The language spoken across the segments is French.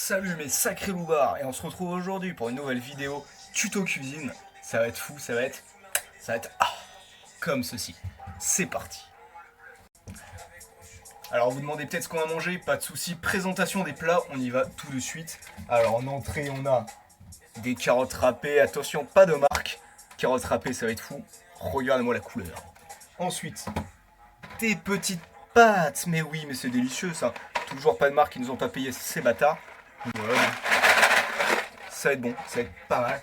Salut mes sacrés loupards, et on se retrouve aujourd'hui pour une nouvelle vidéo tuto cuisine. Ça va être fou, ça va être comme ceci. C'est parti. Alors vous demandez peut-être ce qu'on va manger, pas de souci. Présentation des plats, on y va tout de suite. Alors en entrée on a des carottes râpées, attention pas de marque. Carottes râpées ça va être fou, regarde-moi la couleur. Ensuite, des petites pâtes, mais oui mais c'est délicieux ça. Toujours pas de marque, ils nous ont pas payé ces bâtards. Voilà. Ça va être bon, ça va être pas mal.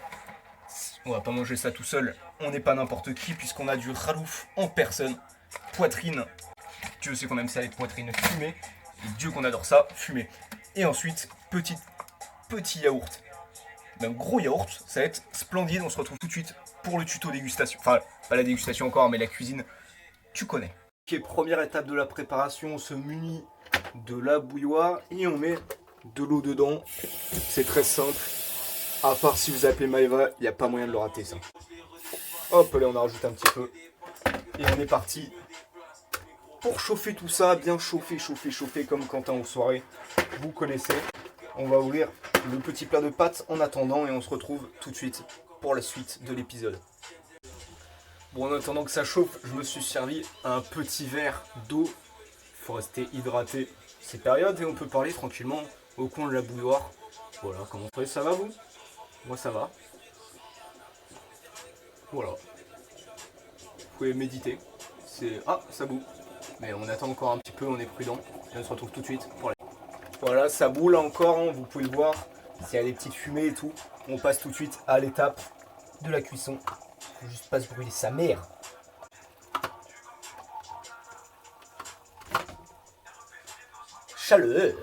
On va pas manger ça tout seul, on n'est pas n'importe qui puisqu'on a du ralouf en personne. Poitrine, Dieu sait qu'on aime ça les poitrines fumées. Et Dieu qu'on adore ça, fumé. Et ensuite, petit yaourt. Un gros yaourt, ça va être splendide. On se retrouve tout de suite pour le tuto dégustation. Enfin, pas la dégustation encore, mais la cuisine, tu connais. Ok, première étape de la préparation, on se munit de la bouilloire et on met de l'eau dedans. C'est très simple. À part si vous appelez Maëva, il n'y a pas moyen de le rater ça. Hop, là on a rajouté un petit peu. Et on est parti pour chauffer tout ça, bien chauffer comme Quentin aux soirées. Vous connaissez. On va ouvrir le petit plat de pâtes en attendant et on se retrouve tout de suite pour la suite de l'épisode. Bon, en attendant que ça chauffe, je me suis servi un petit verre d'eau. Il faut rester hydraté ces périodes et on peut parler tranquillement au coin de la bouilloire. Voilà, comment ça va vous? Moi ça va. Voilà. Vous pouvez méditer. Ça bout. Mais on attend encore un petit peu, on est prudent. Et on se retrouve tout de suite pour la... Voilà, ça bout là encore, hein, vous pouvez le voir. S'il y a des petites fumées et tout, on passe tout de suite à l'étape de la cuisson. Faut juste pas se brûler sa mère. Chaleur.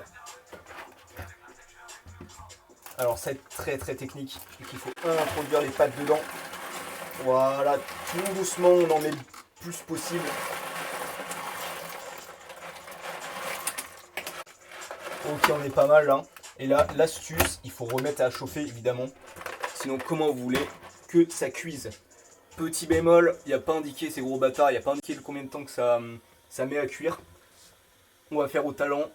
Alors ça va être très technique. Il faut introduire les pâtes dedans. Voilà, tout doucement, on en met le plus possible. Ok, on est pas mal là. Et là, l'astuce, il faut remettre à chauffer évidemment. Sinon, comment vous voulez que ça cuise? Petit bémol, il n'y a pas indiqué, ces gros bâtards, il n'y a pas indiqué combien de temps que ça met à cuire. On va faire au talent.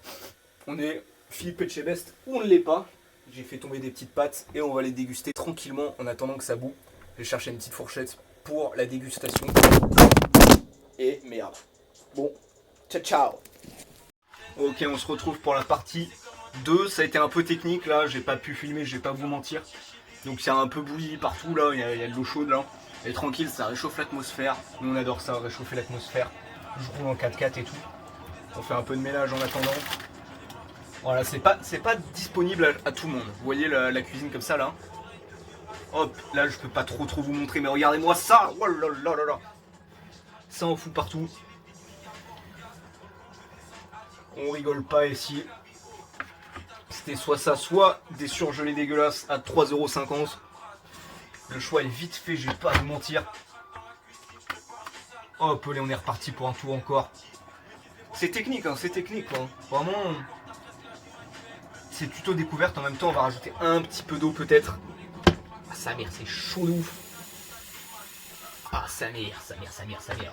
On est Philippe Etchebest ou on ne l'est pas. J'ai fait tomber des petites pâtes et on va les déguster tranquillement en attendant que ça bout. Je vais chercher une petite fourchette pour la dégustation. Et merde. Bon, ciao. Ok, on se retrouve pour la partie 2. Ça a été un peu technique là, j'ai pas pu filmer, je vais pas vous mentir. Donc c'est un peu bouilli partout là, il y a de l'eau chaude là. Et tranquille, ça réchauffe l'atmosphère. Nous on adore ça, réchauffer l'atmosphère. Je roule en 4x4 et tout. On fait un peu de ménage en attendant. Voilà, c'est pas disponible à tout le monde. Vous voyez la cuisine comme ça là. Hop, là je peux pas trop vous montrer, mais regardez-moi ça. Oh là là là là. Ça en fout partout. On rigole pas ici. C'était soit ça, soit des surgelés dégueulasses à 3,50 €. Le choix est vite fait, je vais pas vous mentir. Hop, allez, on est reparti pour un tour encore. C'est technique, hein, c'est technique. Hein. Vraiment, c'est tuto découverte. En même temps, on va rajouter un petit peu d'eau peut-être. Ah, sa mère, c'est chaud de ouf. Ah, sa mère.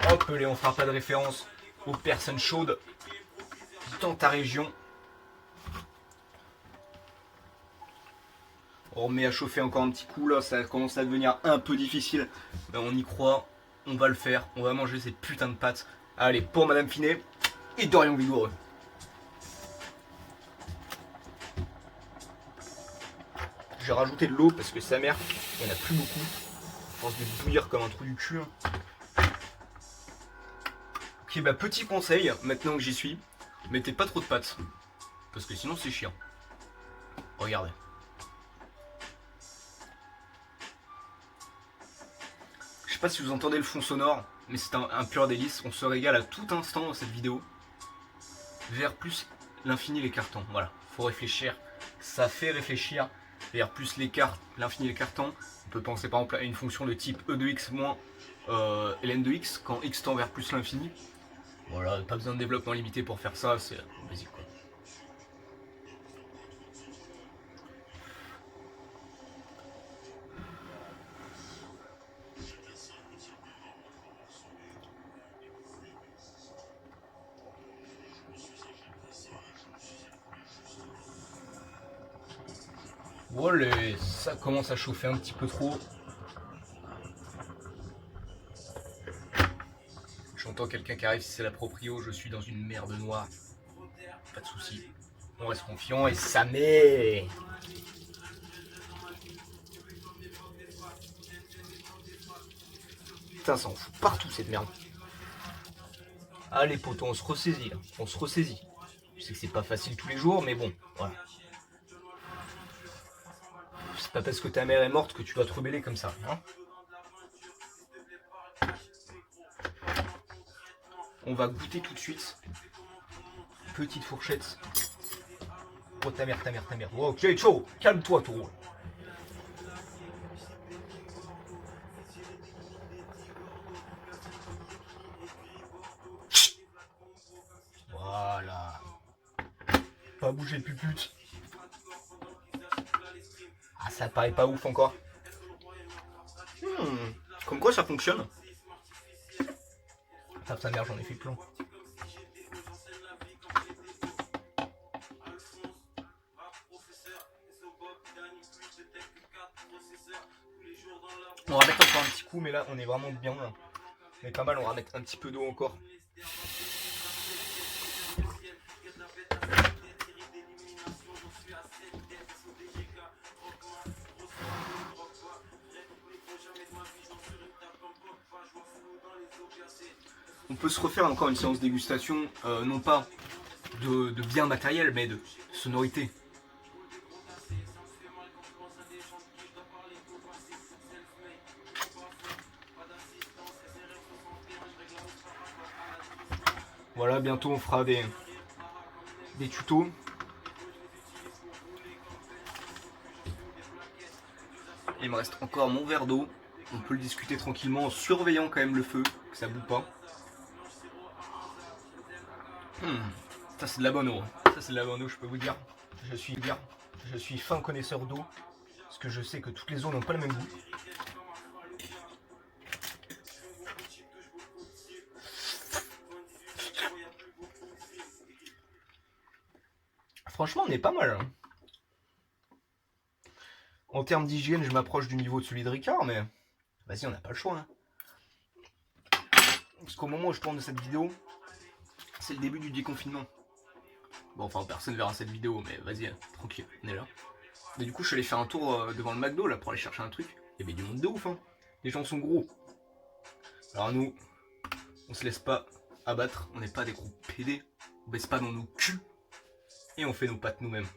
Hop, allez, on fera pas de référence aux personnes chaudes dans ta région. On remet à chauffer encore un petit coup là, ça commence à devenir un peu difficile. Ben, on y croit, on va le faire, on va manger ces putains de pâtes. Allez, pour Madame Finet et Dorian Vigoureux. J'ai rajouté de l'eau parce que sa mère, il n'y en a plus beaucoup. Je pense de bouillir comme un trou du cul. Ok, bah petit conseil, maintenant que j'y suis, mettez pas trop de pâtes. Parce que sinon c'est chiant. Regardez. Je sais pas si vous entendez le fond sonore, mais c'est un pur délice. On se régale à tout instant dans cette vidéo. Vers plus l'infini l'écartant. Voilà, faut réfléchir. Ça fait réfléchir. Vers plus l'infini l'écartant. On peut penser par exemple à une fonction de type e de x moins ln de x quand x tend vers plus l'infini. Voilà, pas besoin de développement limité pour faire ça, c'est basique quoi. Voilà, ça commence à chauffer un petit peu trop. J'entends quelqu'un qui arrive, si c'est la proprio, je suis dans une merde noire. Pas de soucis. On reste confiant et ça met. Putain, ça en fout partout cette merde. Allez potos, on se ressaisit là. On se ressaisit. Je sais que c'est pas facile tous les jours, mais bon, voilà. C'est pas parce que ta mère est morte que tu dois te rebeller comme ça, hein. On va goûter tout de suite. Petite fourchette. Oh ta mère. Oh, ok, ciao, calme-toi, taureau. Voilà. Pas bouger le pupute. Ah, ça paraît pas ouf encore. Comme quoi ça fonctionne. Tape sa mère, j'en ai fait plein. On va mettre encore un petit coup, mais là on est vraiment bien. On est pas mal, on va mettre un petit peu d'eau encore. On peut se refaire encore une séance dégustation, non pas de bien matériel, mais de sonorité. Voilà, bientôt on fera des tutos. Il me reste encore mon verre d'eau. On peut le discuter tranquillement en surveillant quand même le feu, que ça boue pas. Ça c'est de la bonne eau. Ça c'est de la bonne eau, je peux vous dire. Je suis fin connaisseur d'eau. Parce que je sais que toutes les eaux n'ont pas le même goût. Franchement, on est pas mal. Hein. En termes d'hygiène, je m'approche du niveau de celui de Ricard, mais vas-y, on n'a pas le choix. Hein. Parce qu'au moment où je tourne cette vidéo, c'est le début du déconfinement. Bon, enfin, personne verra cette vidéo, mais vas-y, hein, tranquille, on est là. Et du coup, je suis allé faire un tour devant le McDo là pour aller chercher un truc. Il y avait du monde de ouf, hein. Les gens sont gros. Alors nous, on se laisse pas abattre, on n'est pas des gros PD, on baisse pas dans nos culs et on fait nos pâtes nous-mêmes.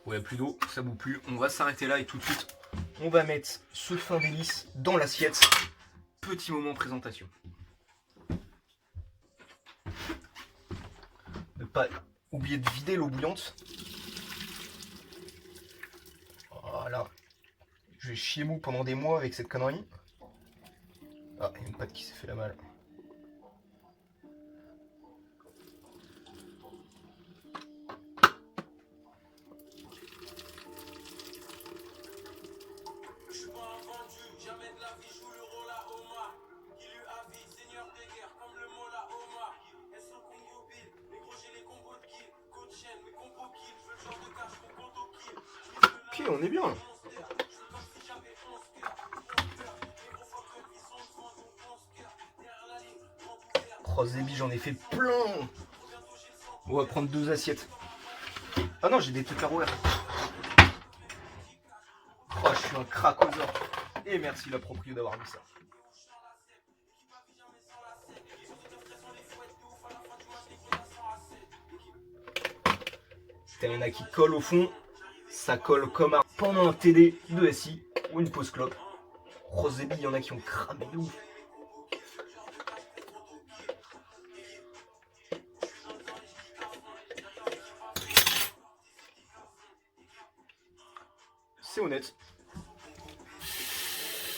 Bon, il n'y a plus d'eau, ça bout plus. On va s'arrêter là et tout de suite, on va mettre ce fin délice dans l'assiette. Petit moment présentation. Ne pas oublier de vider l'eau bouillante. Voilà. Je vais chier mou pendant des mois avec cette connerie. Ah, il y a une patte qui s'est fait la malle. Ok, on est bien. Oh Zébi, j'en ai fait plein. On va prendre 2 assiettes. Ah non, j'ai des Tupperware. Oh, je suis un cracosaure. Et merci la proprio d'avoir mis ça. Putain, il y en a qui collent au fond. Ça colle comme un pendant un TD de SI ou une pause clope. Oh Zébi, il y en a qui ont cramé de ouf. C'est honnête.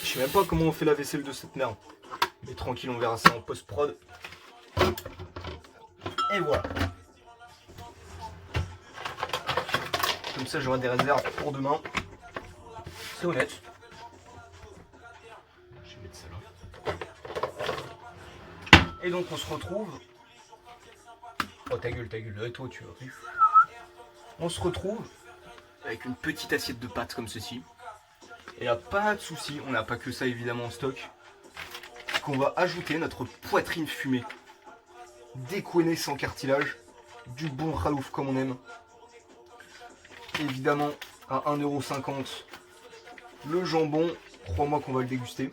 Je sais même pas comment on fait la vaisselle de cette merde. Mais tranquille, on verra ça en post-prod. Et voilà. Comme ça, j'aurai des réserves pour demain. C'est honnête. Je vais mettre ça là. Et donc, on se retrouve. Oh, ta gueule. Et toi, tu as vu. On se retrouve. avec une petite assiette de pâtes comme ceci. Et là, pas de souci, on n'a pas que ça évidemment en stock. Qu'on va ajouter notre poitrine fumée, décoinée sans cartilage, du bon ralouf comme on aime. Évidemment, à 1,50 €, le jambon, crois-moi qu'on va le déguster.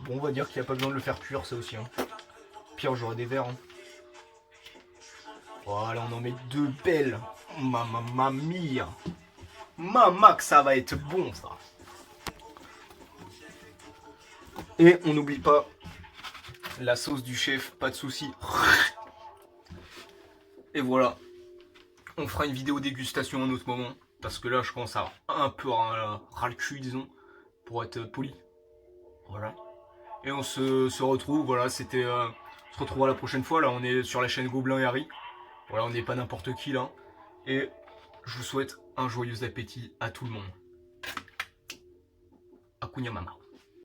Bon, on va dire qu'il n'y a pas besoin de le faire cuire, ça aussi. Hein. Pire, j'aurai des verres. Hein. Voilà, on en met 2 belles. Mamma mia. Mama, que ça va être bon, ça. Et on n'oublie pas la sauce du chef, pas de souci. Et voilà. On fera une vidéo dégustation à un autre moment. Parce que là, je commence à un peu ras le cul, disons. Pour être poli. Voilà. Et on se retrouve, voilà, c'était... on se retrouvera la prochaine fois, là on est sur la chaîne Gobelin et Harry. Voilà, on n'est pas n'importe qui là. Et je vous souhaite un joyeux appétit à tout le monde. Akunya Mama.